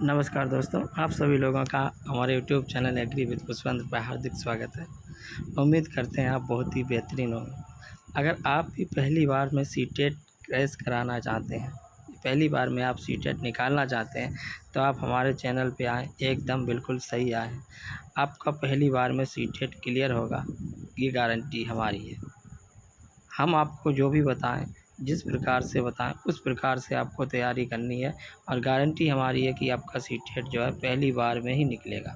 नमस्कार दोस्तों, आप सभी लोगों का हमारे YouTube channel agree with Pushpendra पर हार्दिक स्वागत है। उम्मीद करते हैं आप बहुत ही बेहतरीन होंगे। अगर आप भी पहली बार में सीटेट क्रैश कराना चाहते हैं, पहली बार में आप सीटेट निकालना चाहते हैं, तो आप हमारे चैनल पे आएँ, एकदम बिल्कुल सही आएँ। आपका पहली बार में सीटेट क्लियर होगा, ये गारंटी हमारी है। हम आपको जो भी बताएं, जिस प्रकार से बताएं उस प्रकार से आपको तैयारी करनी है और गारंटी हमारी है कि आपका सीटेट जो है पहली बार में ही निकलेगा।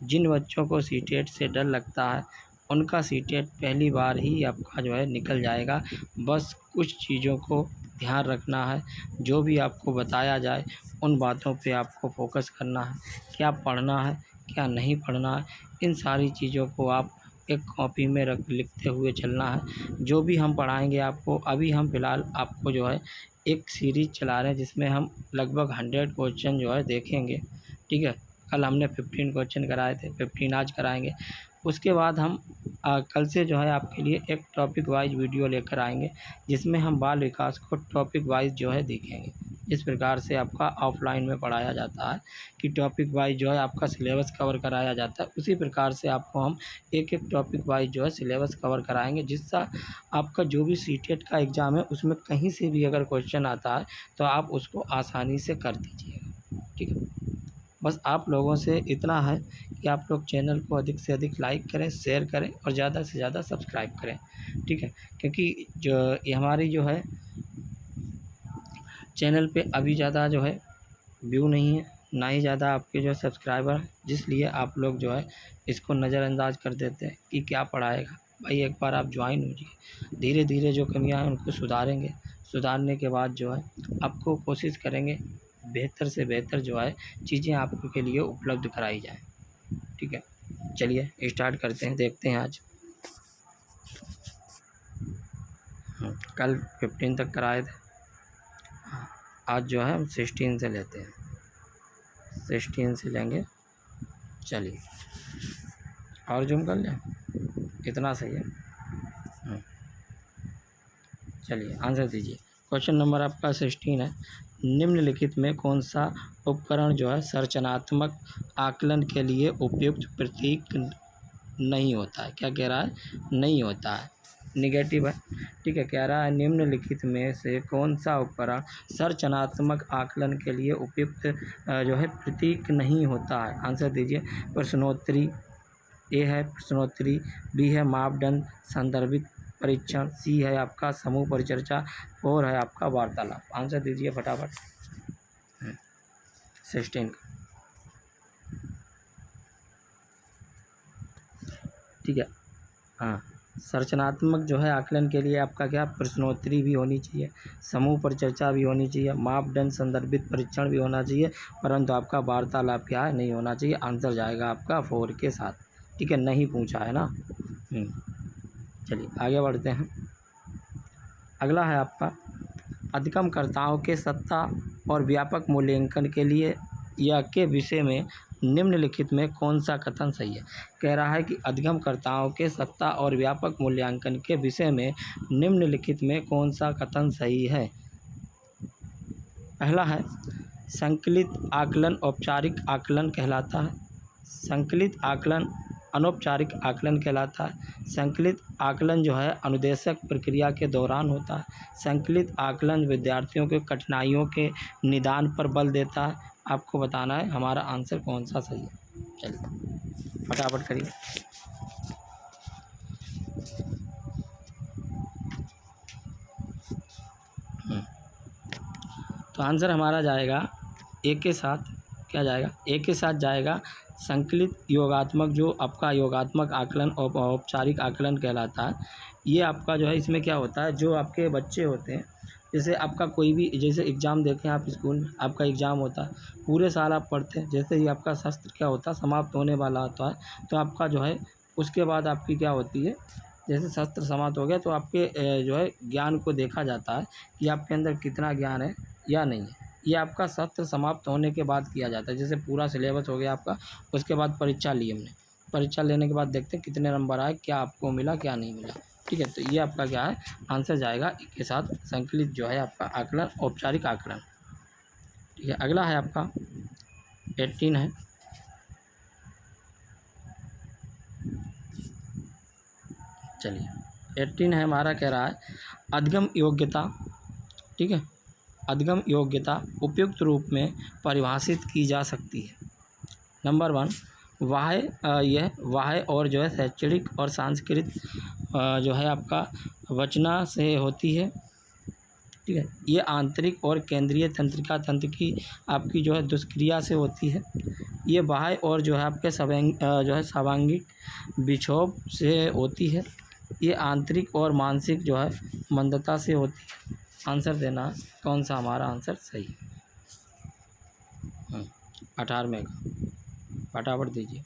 जिन बच्चों को सीटेट से डर लगता है उनका सीटेट पहली बार ही आपका जो है निकल जाएगा। बस कुछ चीज़ों को ध्यान रखना है, जो भी आपको बताया जाए उन बातों पे आपको फोकस करना है, क्या पढ़ना है क्या नहीं पढ़ना है, इन सारी चीज़ों को आप एक कॉपी में लिखते हुए चलना है। जो भी हम पढ़ाएंगे आपको, अभी हम फ़िलहाल आपको जो है एक सीरीज़ चला रहे हैं जिसमें हम लगभग 100 क्वेश्चन जो है देखेंगे, ठीक है। कल हमने 15 क्वेश्चन कराए थे, 15 आज कराएंगे। उसके बाद हम कल से जो है आपके लिए एक टॉपिक वाइज वीडियो लेकर आएंगे जिसमें हम बाल विकास को टॉपिक वाइज जो है देखेंगे। इस प्रकार से आपका ऑफलाइन में पढ़ाया जाता है कि टॉपिक वाइज जो है आपका सिलेबस कवर कराया जाता है, उसी प्रकार से आपको हम एक एक टॉपिक वाइज जो है सिलेबस कवर कराएंगे, जिससे आपका जो भी सीटेट का एग्ज़ाम है उसमें कहीं से भी अगर क्वेश्चन आता है तो आप उसको आसानी से कर दीजिएगा, ठीक है। बस आप लोगों से इतना है कि आप लोग चैनल को अधिक से अधिक लाइक करें, शेयर करें और ज़्यादा से ज़्यादा सब्सक्राइब करें, ठीक है। क्योंकि जो ये हमारी जो है चैनल पे अभी ज़्यादा जो है व्यू नहीं है, ना ही ज़्यादा आपके जो सब्सक्राइबर हैं, जिसलिए आप लोग जो है इसको नज़रअंदाज कर देते हैं कि क्या पढ़ाएगा। भाई एक बार आप ज्वाइन होइए, धीरे धीरे जो कमियां हैं उनको सुधारेंगे। सुधारने के बाद जो है आपको कोशिश करेंगे बेहतर से बेहतर जो है चीज़ें आपके के लिए उपलब्ध कराई जाएँ, ठीक है। चलिए स्टार्ट करते हैं, देखते हैं आज। कल 15 तक कराए थे, आज जो है हम 16 से लेते हैं, 16 से लेंगे। चलिए और जूम कर लें, इतना सही है। चलिए आंसर दीजिए। क्वेश्चन नंबर आपका 16 है, निम्नलिखित में कौन सा उपकरण जो है संरचनात्मक आकलन के लिए उपयुक्त प्रतीक नहीं होता है। क्या कह रहा है, नहीं होता है, निगेटिव है, ठीक है। कह रहा है निम्नलिखित में से कौन सा उपकरण संरचनात्मक आकलन के लिए उपयुक्त जो है प्रतीक नहीं होता है। आंसर दीजिए। प्रश्नोत्तरी ए है प्रश्नोत्तरी, बी है मापदंड संदर्भित परीक्षण, सी है आपका समूह परिचर्चा, और है आपका वार्तालाप। आंसर दीजिए फटाफट। 16 का, ठीक है। हाँ, संरचनात्मक जो है आकलन के लिए आपका क्या प्रश्नोत्तरी भी होनी चाहिए, समूह परिचर्चा भी होनी चाहिए, मापदंड संदर्भित परीक्षण भी होना चाहिए, परंतु आपका वार्तालाप क्या है, नहीं होना चाहिए। आंसर जाएगा आपका 4 के साथ, ठीक है। नहीं पूछा है ना। चलिए आगे बढ़ते हैं। अगला है आपका अधिगमकर्ताओं के सत्ता और व्यापक मूल्यांकन के लिए या के विषय में निम्नलिखित में कौन सा कथन सही है। कह रहा है कि अधिगमकर्ताओं के सत्ता और व्यापक मूल्यांकन के विषय में निम्नलिखित में कौन सा कथन सही है। पहला है संकलित आकलन औपचारिक आकलन कहलाता है, संकलित आकलन अनौपचारिक आकलन कहलाता है, संकलित आकलन जो है अनुदेशक प्रक्रिया के दौरान होता है, संकलित आकलन विद्यार्थियों के कठिनाइयों के निदान पर बल देता है। आपको बताना है हमारा आंसर कौन सा सही है। चलिए फटाफट करिए। तो आंसर हमारा जाएगा एक के साथ, क्या जाएगा, एक के साथ जाएगा संकलित योगात्मक, जो आपका योगात्मक आकलन और औपचारिक आकलन कहलाता है। ये आपका जो है इसमें क्या होता है, जो आपके बच्चे होते हैं, जैसे आपका कोई भी जैसे एग्ज़ाम देखें आप स्कूल में, आपका एग्ज़ाम होता है, पूरे साल आप पढ़ते हैं, जैसे ही आपका सत्र क्या होता है समाप्त होने वाला होता है, तो आपका जो है उसके बाद आपकी क्या होती है, जैसे सत्र समाप्त हो गया तो आपके जो है ज्ञान को देखा जाता है कि आपके अंदर कितना ज्ञान है या नहीं है। ये आपका सत्र समाप्त होने के बाद किया जाता है। जैसे पूरा सिलेबस हो गया आपका, उसके बाद परीक्षा ली हमने, परीक्षा लेने के बाद देखते हैं कितने नंबर आए, क्या आपको मिला क्या नहीं मिला, ठीक है। तो ये आपका क्या है, आंसर जाएगा एक के साथ संकलित जो है आपका आकलन औपचारिक आकलन, ठीक है। अगला है आपका 18 है। चलिए 18 है हमारा, कह रहा है अधिगम योग्यता, ठीक है, अधिगम योग्यता उपयुक्त रूप में परिभाषित की जा सकती है। नंबर 1, यह बाह्य और जो है शैक्षणिक और सांस्कृतिक जो है आपका वचना से होती है, ठीक है। ये आंतरिक और केंद्रीय तंत्रिका तंत्र की आपकी जो है दुष्क्रिया से होती है। ये बाह्य और जो है आपके स्वाभाविक विक्षोभ से होती है। ये आंतरिक और मानसिक जो है मंदता से होती है। आंसर देना कौन सा हमारा आंसर सही है। 18वें का फटाफट दीजिए।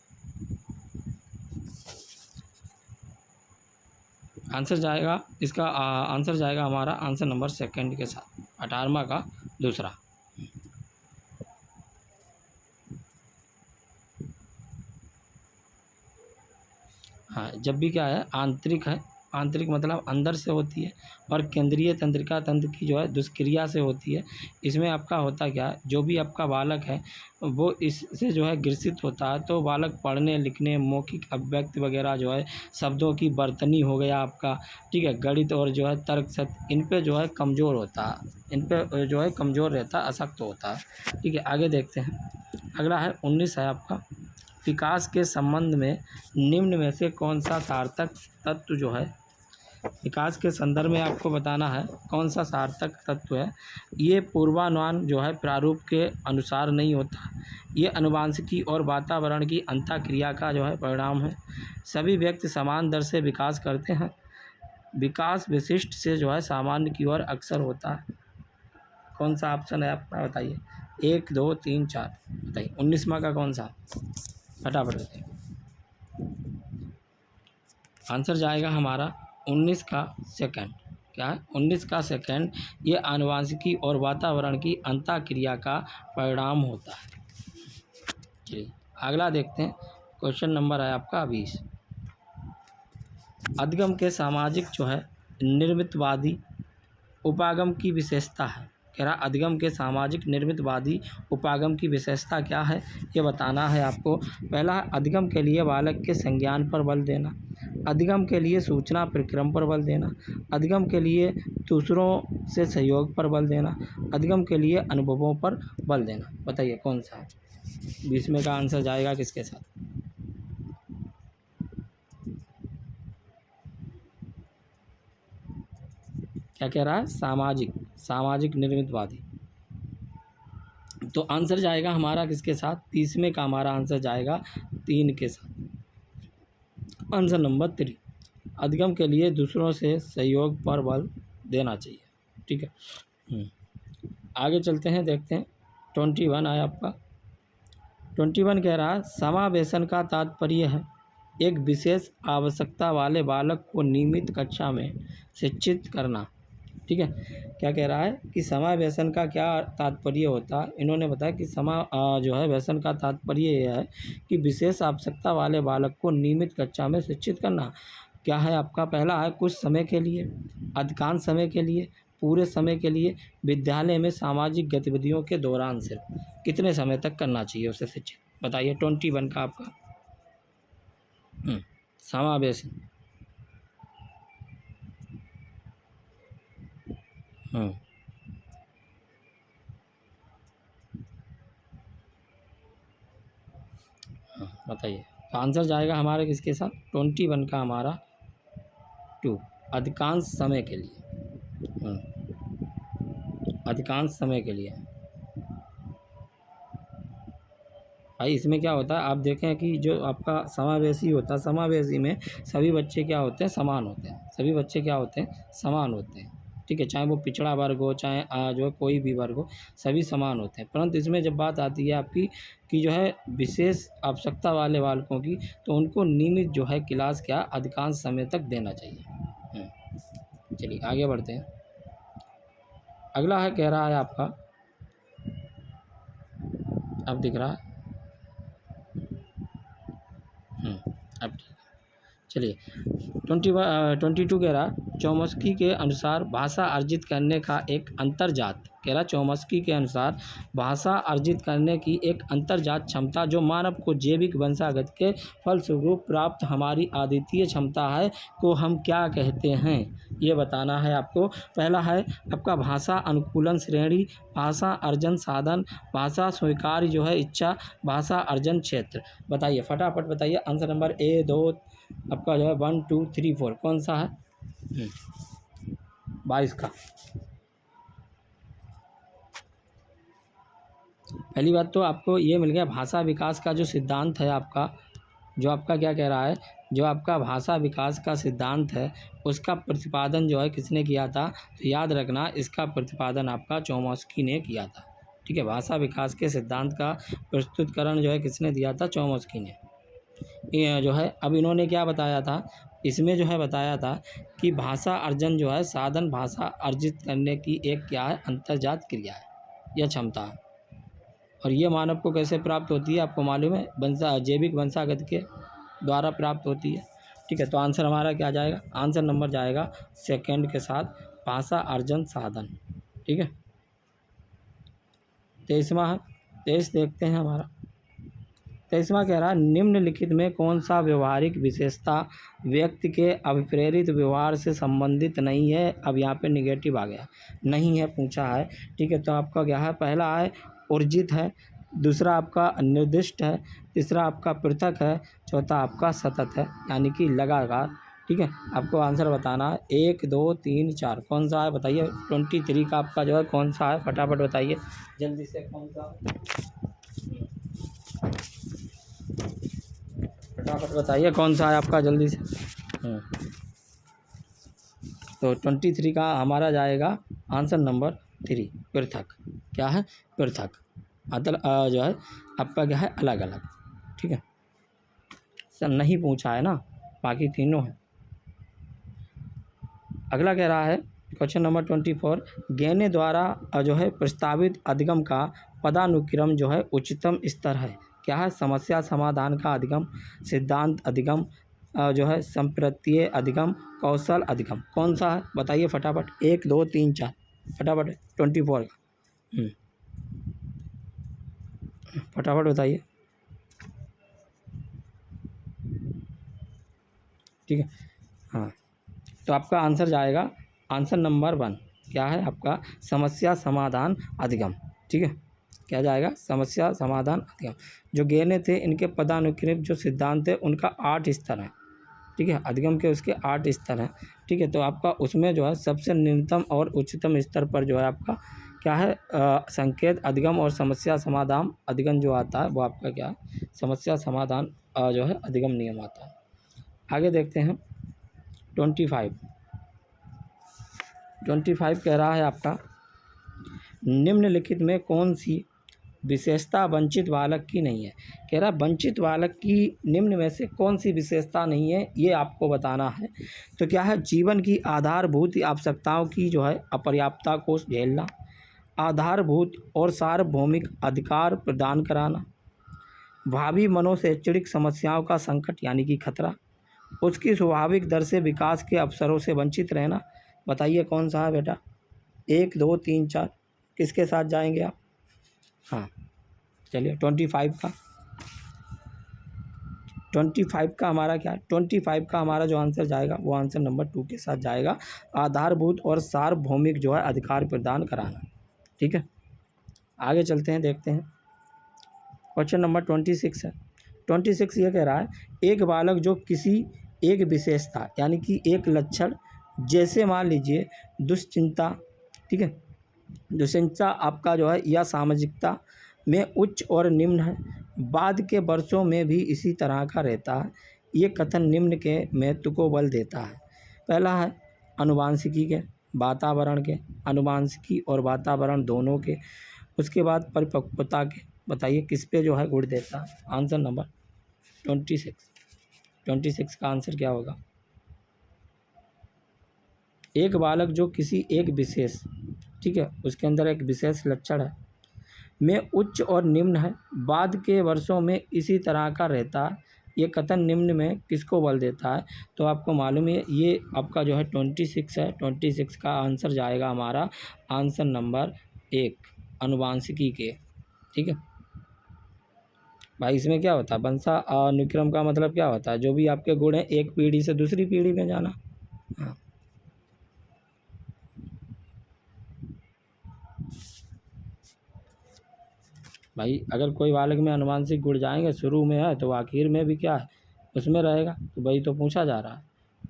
आंसर जाएगा इसका आंसर जाएगा हमारा आंसर नंबर 2 के साथ, 18वां का दूसरा। हाँ, जब भी क्या है आंतरिक है, आंतरिक मतलब अंदर से होती है, और केंद्रीय तंत्रिका तंत्र की जो है दुष्क्रिया से होती है। इसमें आपका होता क्या है, जो भी आपका बालक है वो इससे जो है ग्रसित होता है, तो बालक पढ़ने लिखने, मौखिक अभिव्यक्ति वगैरह जो है, शब्दों की बर्तनी हो गया आपका, ठीक है, गणित और जो है तर्क सत्य, इन पे जो है कमज़ोर होता है, इन पे जो है कमज़ोर रहता है, अशक्त होता है। ठीक है, आगे देखते हैं। अगला है 19 है आपका, विकास के संबंध में निम्न में से कौन सा सार्थक तत्व जो है, विकास के संदर्भ में आपको बताना है कौन सा सार्थक तत्व है। ये पूर्वानुमान जो है प्रारूप के अनुसार नहीं होता, ये आनुवंशिकी और वातावरण की अंतःक्रिया का जो है परिणाम है। सभी व्यक्ति समान दर से विकास करते हैं, विकास विशिष्ट से जो है सामान्य की ओर अक्सर होता है। कौन सा ऑप्शन है आपका बताइए, 1 2 3 4 बताइए। 19वां का कौन सा, फटाफट बताइए। आंसर जाएगा हमारा 19 का सेकंड। क्या है, 19 का सेकंड, ये आनुवंशिकी और वातावरण की अंतःक्रिया का परिणाम होता है। चलिए अगला देखते हैं, क्वेश्चन नंबर है आपका 20। अधिगम के सामाजिक जो है निर्मितवादी उपागम की विशेषता है। कह रहा अधिगम के सामाजिक निर्मितवादी उपागम की विशेषता क्या है, ये बताना है आपको। पहला, अधिगम के लिए बालक के संज्ञान पर बल देना, अधिगम के लिए सूचना प्रक्रम पर बल देना, अधिगम के लिए दूसरों से सहयोग पर बल देना, अधिगम के लिए अनुभवों पर बल देना। बताइए कौन सा है। 20वें का आंसर जाएगा किसके साथ, क्या कह रहा है, सामाजिक निर्मितवादी। तो आंसर जाएगा हमारा किसके साथ, 30वें का हमारा आंसर जाएगा 3 के साथ। आंसर नंबर 3, अधिगम के लिए दूसरों से सहयोग पर बल देना चाहिए। ठीक है, आगे चलते हैं, देखते हैं 21 आया आपका। 21 कह रहा है समावेशन का तात्पर्य है एक विशेष आवश्यकता वाले बालक को नियमित कक्षा में शिक्षित करना। ठीक है, क्या कह रहा है कि समावेशन का क्या तात्पर्य होता है। इन्होंने बताया कि जो है व्यसन का तात्पर्य यह है कि विशेष आवश्यकता वाले बालक को नियमित कक्षा में शिक्षित करना। क्या है आपका, पहला है कुछ समय के लिए, अधिकांश समय के लिए, पूरे समय के लिए, विद्यालय में सामाजिक गतिविधियों के दौरान सिर्फ कितने समय तक करना चाहिए उसे शिक्षित। बताइए 21 का आपका समावेशन। बताइए, तो आंसर जाएगा हमारे किसके साथ, 21 का हमारा 2, अधिकांश समय के लिए। अधिकांश समय के लिए भाई, इसमें क्या होता है, आप देखें कि जो आपका समावेशी होता है, समावेशी में सभी बच्चे क्या होते हैं, समान होते हैं। सभी बच्चे क्या होते हैं, समान होते हैं। ठीक है, चाहे वो पिछड़ा वर्ग हो, चाहे जो है कोई भी वर्ग हो, सभी समान होते हैं। परंतु इसमें जब बात आती है आपकी कि जो है विशेष आवश्यकता वाले बालकों की, तो उनको नियमित जो है क्लास क्या अधिकांश समय तक देना चाहिए। चलिए आगे बढ़ते हैं। अगला है, कह रहा है आपका, अब दिख रहा है, अब चलिए 22 कह रहा है चोम्स्की के अनुसार भाषा अर्जित करने का एक अंतर्जात, कह रहा चोम्स्की के अनुसार भाषा अर्जित करने की एक अंतर्जात क्षमता जो मानव को जैविक वंशागत के फलस्वरूप प्राप्त हमारी अद्वितीय क्षमता है को हम क्या कहते हैं, ये बताना है आपको। पहला है आपका भाषा अनुकूलन श्रेणी, भाषा अर्जन साधन, भाषा स्वीकार जो है इच्छा, भाषा अर्जन क्षेत्र। बताइए फटाफट बताइए। आंसर नंबर ए 2 आपका जो है 1 2 3 4 कौन सा है? 22 का। पहली बात तो आपको ये मिल गया भाषा विकास का जो सिद्धांत है आपका, जो आपका क्या कह रहा है, जो आपका भाषा विकास का सिद्धांत है उसका प्रतिपादन जो है किसने किया था? तो याद रखना इसका प्रतिपादन आपका चोम्स्की ने किया था। ठीक है, भाषा विकास के सिद्धांत का प्रस्तुतिकरण जो है किसने दिया था? चोम्स्की ने। ये जो है अब इन्होंने क्या बताया था, इसमें जो है बताया था कि भाषा अर्जन जो है साधन भाषा अर्जित करने की एक क्या है? अंतर्जात क्रिया है या क्षमता है। और ये मानव को कैसे प्राप्त होती है आपको मालूम है? जैविक वंशागत के द्वारा प्राप्त होती है। ठीक है, तो आंसर हमारा क्या जाएगा? आंसर नंबर जाएगा सेकंड के साथ भाषा अर्जन साधन। ठीक है, 23वां है, 23 देखते हैं हमारा। 23वां कह रहा है निम्नलिखित में कौन सा व्यवहारिक विशेषता व्यक्ति के अभिप्रेरित व्यवहार से संबंधित नहीं है? अब यहाँ पे निगेटिव आ गया, नहीं है पूछा है। ठीक है, तो आपका क्या है? पहला है उर्जित है, दूसरा आपका निर्दिष्ट है, तीसरा आपका पृथक है, चौथा आपका सतत है यानी कि लगातार। ठीक है, आपको आंसर बताना है 1 2 3 4 कौन सा है बताइए। 23 का आपका जो है कौन सा है? फटाफट बताइए जल्दी से, कौन सा? फटाफट बताइए कौन सा है आपका, जल्दी से। तो 23 का हमारा जाएगा आंसर नंबर 3 पृथक। क्या है? पृथक, मतलब जो है आपका क्या है? अलग अलग। ठीक है सर, नहीं पूछा है ना, बाकी तीनों है। अगला कह रहा है क्वेश्चन नंबर 24 गेने द्वारा जो है प्रस्तावित अधिगम का पदानुक्रम जो है उच्चतम स्तर है। क्या है? समस्या समाधान का अधिगम, सिद्धांत अधिगम, जो है संप्रत्यय अधिगम, कौशल अधिगम। कौन सा है बताइए फटाफट। 1 2 3 4 फटाफट 24 का फटाफट बताइए। ठीक है, हाँ, तो आपका आंसर जाएगा आंसर नंबर 1 क्या है आपका? समस्या समाधान अधिगम। ठीक है, क्या जाएगा? समस्या समाधान अधिगम। जो गेने थे इनके पदानुक्रम जो सिद्धांत है उनका 8 स्तर है। ठीक है, अधिगम के उसके 8 स्तर हैं। ठीक है, तो आपका उसमें जो है सबसे न्यूनतम और उच्चतम स्तर पर जो है आपका क्या है? संकेत अधिगम और समस्या समाधान अधिगम जो आता है वो आपका क्या है? समस्या समाधान जो है अधिगम नियम आता है। आगे देखते हैं 25 कह रहा है आपका निम्नलिखित में कौन सी विशेषता वंचित बालक की नहीं है? कह रहा वंचित बालक की निम्न में से कौन सी विशेषता नहीं है, ये आपको बताना है। तो क्या है? जीवन की आधारभूत आवश्यकताओं की जो है अपर्याप्तता को झेलना, आधारभूत और सार्वभौमिक अधिकार प्रदान कराना, भावी मनोशैक्षणिक समस्याओं का संकट यानी कि खतरा, उसकी स्वाभाविक दर से विकास के अवसरों से वंचित रहना। बताइए कौन सा है बेटा? 1 2 3 4 किसके साथ जाएंगे आप? हाँ चलिए 25 का हमारा क्या है? 25 का हमारा जो आंसर जाएगा वो आंसर नंबर 2 के साथ जाएगा, आधारभूत और सार्वभौमिक जो है अधिकार प्रदान कराना। ठीक है, आगे चलते हैं, देखते हैं क्वेश्चन नंबर 26 है। 26 ये कह रहा है एक बालक जो किसी एक विशेषता यानी कि एक लक्षण, जैसे मान लीजिए दुश्चिंता, ठीक है, दुश्चिंता आपका जो है या सामाजिकता में उच्च और निम्न है, बाद के वर्षों में भी इसी तरह का रहता है। ये कथन निम्न के महत्व को बल देता है। पहला है अनुवांशिकी के, वातावरण के, अनुवांशिकी और वातावरण दोनों के, उसके बाद परिपक्वता के। बताइए किस पे जो है गुण देता है? आंसर नंबर 26 का आंसर क्या होगा? एक बालक जो किसी एक विशेष, ठीक है, उसके अंदर एक विशेष लक्षण है में उच्च और निम्न है, बाद के वर्षों में इसी तरह का रहता है, ये कथन निम्न में किसको बल देता है? तो आपको मालूम है ये आपका जो है 26 है। 26 का आंसर जाएगा हमारा आंसर नंबर 1 अनुवांशिकी के। ठीक है भाई, इसमें क्या होता है वंशा अनुक्रम का मतलब क्या होता है? जो भी आपके गुण हैं एक पीढ़ी से दूसरी पीढ़ी में जाना। हाँ भाई, अगर कोई बालक में अनुवांशिक गुण जाएंगे शुरू में है तो आखिर में भी क्या है उसमें रहेगा। तो भाई तो पूछा जा रहा है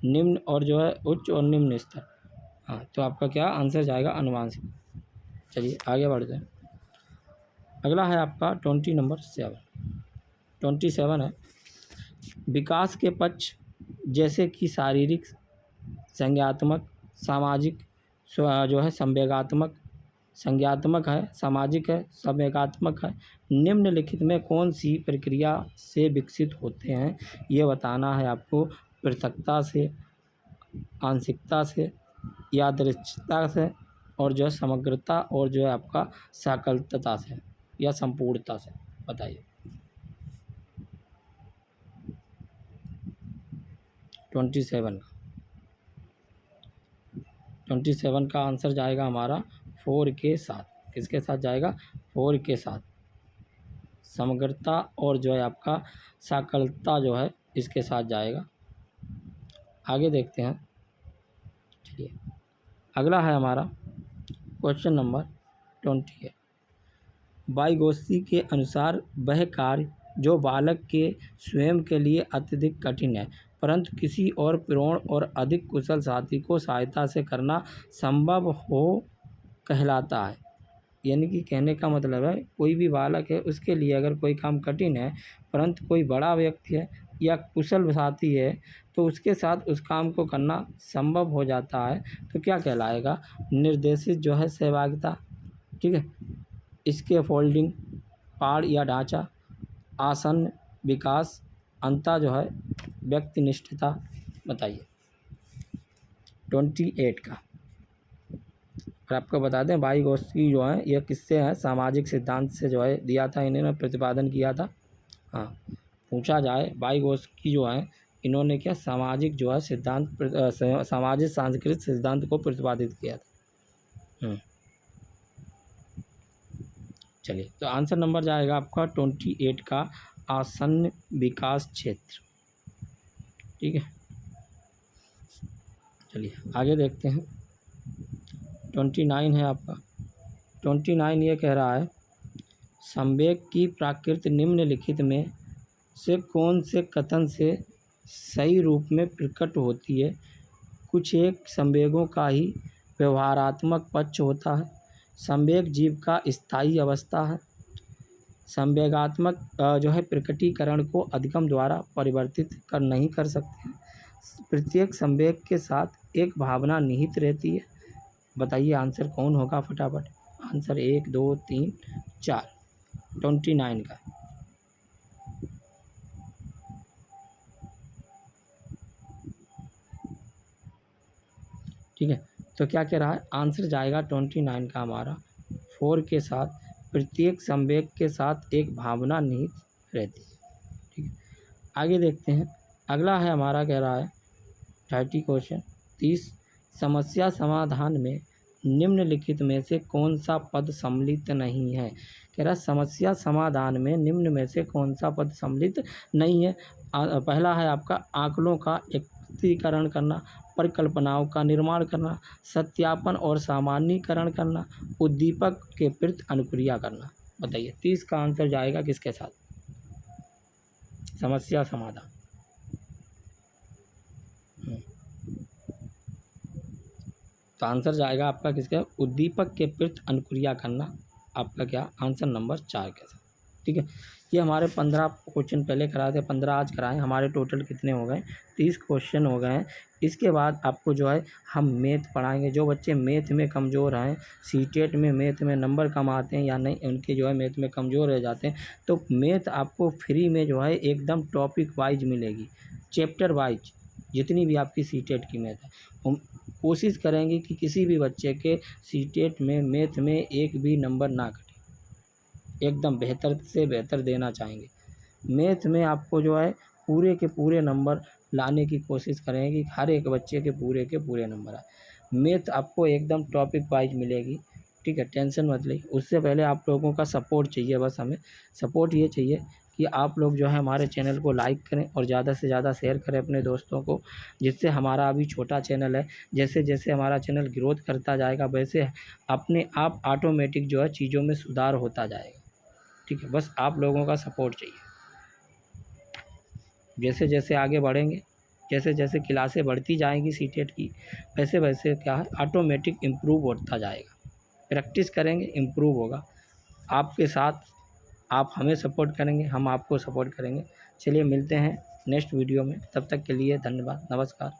निम्न और जो है उच्च और निम्न स्तर। हाँ तो आपका क्या आंसर जाएगा अनुवांशिक। चलिए आगे बढ़ते हैं। अगला है आपका 27 है। विकास के पक्ष जैसे कि शारीरिक, संज्ञात्मक, सामाजिक, जो है संज्ञात्मक है, सामाजिक है, संवेगात्मक है, निम्नलिखित में कौन सी प्रक्रिया से विकसित होते हैं ये बताना है आपको। पृथकता से, आंशिकता से, यादृच्छिकता से, और जो है समग्रता, और जो है आपका साकल्यता से या संपूर्णता से। बताइए 27 का आंसर जाएगा हमारा 4 के साथ। किसके साथ जाएगा? 4 के साथ। समग्रता और जो है आपका साकल्यता जो है इसके साथ जाएगा। आगे देखते हैं। चलिए अगला है हमारा क्वेश्चन नंबर 28। वाइगोत्स्की के अनुसार वह कार्य जो बालक के स्वयं के लिए अत्यधिक कठिन है परंतु किसी और प्रौढ़ और अधिक कुशल साथी को सहायता से करना संभव हो कहलाता है। यानी कि कहने का मतलब है कोई भी बालक है उसके लिए अगर कोई काम कठिन है परंतु कोई बड़ा व्यक्ति है या कुशल साथी है तो उसके साथ उस काम को करना संभव हो जाता है तो क्या कहलाएगा? निर्देशित जो है सहभागिता। ठीक है, इसके फोल्डिंग, पाड़ या ढांचा, आसन्न विकास, अंता जो है व्यक्तिनिष्ठता। बताइए 28 का। और आपको बता दें वाइगोत्स्की जो है यह किससे है? सामाजिक सिद्धांत से जो है दिया था, इन्होंने प्रतिपादन किया था। हाँ पूछा जाए वाइगोत्स्की जो है इन्होंने क्या सामाजिक जो है सिद्धांत, सामाजिक सांस्कृतिक सिद्धांत को प्रतिपादित किया था। चलिए तो आंसर नंबर जाएगा आपका 28 का आसन्न विकास क्षेत्र। ठीक है चलिए आगे देखते हैं। 29 है आपका। 29 ये कह रहा है संवेग की प्रकृति निम्नलिखित में से कौन से कथन से सही रूप में प्रकट होती है? कुछ एक संवेगों का ही व्यवहारात्मक पक्ष होता है। संवेग जीव का स्थायी अवस्था है। संवेगात्मक जो है प्रकटीकरण को अधिगम द्वारा परिवर्तित नहीं कर सकते हैं। प्रत्येक संवेग के साथ एक भावना निहित रहती है। बताइए आंसर कौन होगा फटाफट? आंसर 1 2 3 4 29 का। ठीक है तो क्या कह रहा है? आंसर जाएगा 29 का हमारा 4 के साथ प्रत्येक संवेग के साथ एक भावना निहित रहती है। ठीक है आगे देखते हैं। अगला है हमारा कह रहा है 30 क्वेश्चन 30 समस्या समाधान में निम्नलिखित में से कौन सा पद सम्मिलित नहीं है? कह रहा समस्या समाधान में निम्न में से कौन सा पद सम्मिलित नहीं है? पहला है आपका आंकड़ों का एकत्रीकरण करना, परिकल्पनाओं का निर्माण करना, सत्यापन और सामान्यीकरण करना, उद्दीपक के प्रति अनुक्रिया करना। बताइए 30 का आंसर जाएगा किसके साथ? समस्या समाधान। तो आंसर जाएगा आपका किसका? उद्दीपक के प्रति अनुक्रिया करना। आपका क्या आंसर नंबर 4 के साथ। ठीक है ये हमारे 15 क्वेश्चन पहले कराए थे, 15 आज कराएं। हमारे टोटल कितने हो गए? 30 क्वेश्चन हो गए हैं। इसके बाद आपको जो है हम मैथ पढ़ाएंगे। जो बच्चे मैथ में कमज़ोर हैं, सीटेट में मैथ में नंबर कम आते हैं या नहीं, उनके जो है मैथ में कमज़ोर रह जाते हैं, तो मैथ आपको फ्री में जो है एकदम टॉपिक वाइज मिलेगी, चैप्टर वाइज। जितनी भी आपकी सीटेट की मैथ है, हम कोशिश करेंगे कि किसी भी बच्चे के सीटेट में मैथ में एक भी नंबर ना कटे, एकदम बेहतर से बेहतर देना चाहेंगे। मैथ में आपको जो है पूरे के पूरे नंबर लाने की कोशिश करेंगे कि हर एक बच्चे के पूरे नंबर आए। मैथ आपको एकदम टॉपिक वाइज मिलेगी, ठीक है, टेंशन मत लीजिए। उससे पहले आप लोगों का सपोर्ट चाहिए, बस हमें सपोर्ट ये चाहिए कि आप लोग जो है हमारे चैनल को लाइक करें और ज़्यादा से ज़्यादा शेयर करें अपने दोस्तों को, जिससे हमारा अभी छोटा चैनल है, जैसे जैसे हमारा चैनल ग्रोथ करता जाएगा वैसे अपने आप ऑटोमेटिक जो है चीज़ों में सुधार होता जाएगा, ठीक है। बस आप लोगों का सपोर्ट चाहिए। जैसे जैसे आगे बढ़ेंगे, जैसे जैसे क्लासें बढ़ती जाएंगी सीटेट की, वैसे वैसे क्या है ऑटोमेटिक इम्प्रूव होता जाएगा। प्रैक्टिस करेंगे, इम्प्रूव होगा। आपके साथ आप हमें सपोर्ट करेंगे, हम आपको सपोर्ट करेंगे। चलिए मिलते हैं नेक्स्ट वीडियो में, तब तक के लिए धन्यवाद, नमस्कार।